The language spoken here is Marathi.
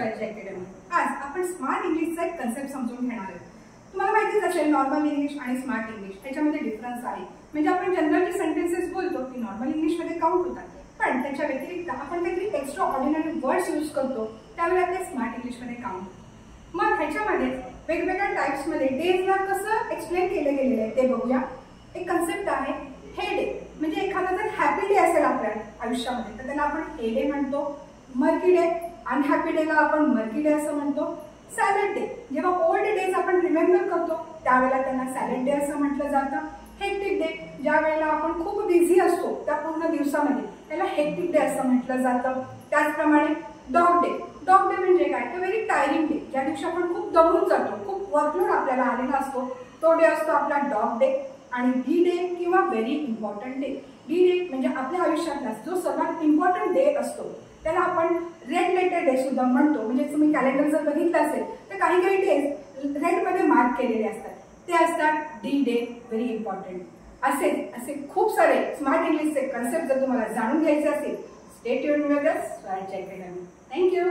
स्वराज्य अकॅडमी. आज आपण स्मार्ट इंग्लिशचा एक कन्सेप्ट समजून घेणार आहोत. तुम्हाला माहितीच असेल नॉर्मल इंग्लिश आणि स्मार्ट इंग्लिश याच्यामध्ये डिफरन्स आहे. म्हणजे आपण जनरल जे सेंटेन्सेस बोलतो की नॉर्मल इंग्लिशमध्ये काउंट होतात, पण त्याच्या व्यतिरिक्त आपण काहीतरी एक्स्ट्रा ऑर्डिनरी वर्ड्स यूज करतो त्यावेळेला ते स्मार्ट इंग्लिशमध्ये काउंट. मग ह्याच्यामध्ये वेगवेगळ्या टाइप्समध्ये डेजला कसं एक्सप्लेन केलं गेलेलं आहे ते बघूया. एक कन्सेप्ट आहे हे डे. म्हणजे एखादा जर हॅपी डे असेल आपल्या आयुष्यामध्ये तर त्याला आपण हे डे म्हणतो. मर्की डे, अनहॅपी डेला आपण मर्की डे असं म्हणतो. सॅलड डे, जेव्हा ओल्ड डेज आपण रिमेंबर करतो त्यावेळेला त्यांना सॅलड डे असं म्हटलं जातं. हेक्टिक डे, ज्या वेळेला आपण खूप बिझी असतो त्या पूर्ण दिवसामध्ये त्याला हेक्टिक डे असं म्हटलं जातं. त्याचप्रमाणे डॉग डे. डॉग डे म्हणजे काय तर व्हेरी टायरिंग डे, ज्या दिवशी आपण खूप दमून जातो, खूप वर्कलोड आपल्याला आलेला असतो, तो डे असतो आपला डॉग डे. आणि डी डे किंवा very important day. D day म्हणजे आपल्या आयुष्यातला जो सर्वात इम्पॉर्टंट डे असतो त्याला आपण रेड लेटर डे सुद्धा म्हणतो. म्हणजे तुम्ही कॅलेंडर जर बघितलं असेल तर काही काही डेज रेडमध्ये मार्क केलेले असतात, ते असतात डी डे, व्हेरी इम्पॉर्टंट. असे खूप सारे स्मार्ट इंग्लिशचे कन्सेप्ट जर तुम्हाला जाणून घ्यायचे असेल, स्टे ट्यून्ड विथ अस स्वराज्य अकॅडमी. थँक्यू.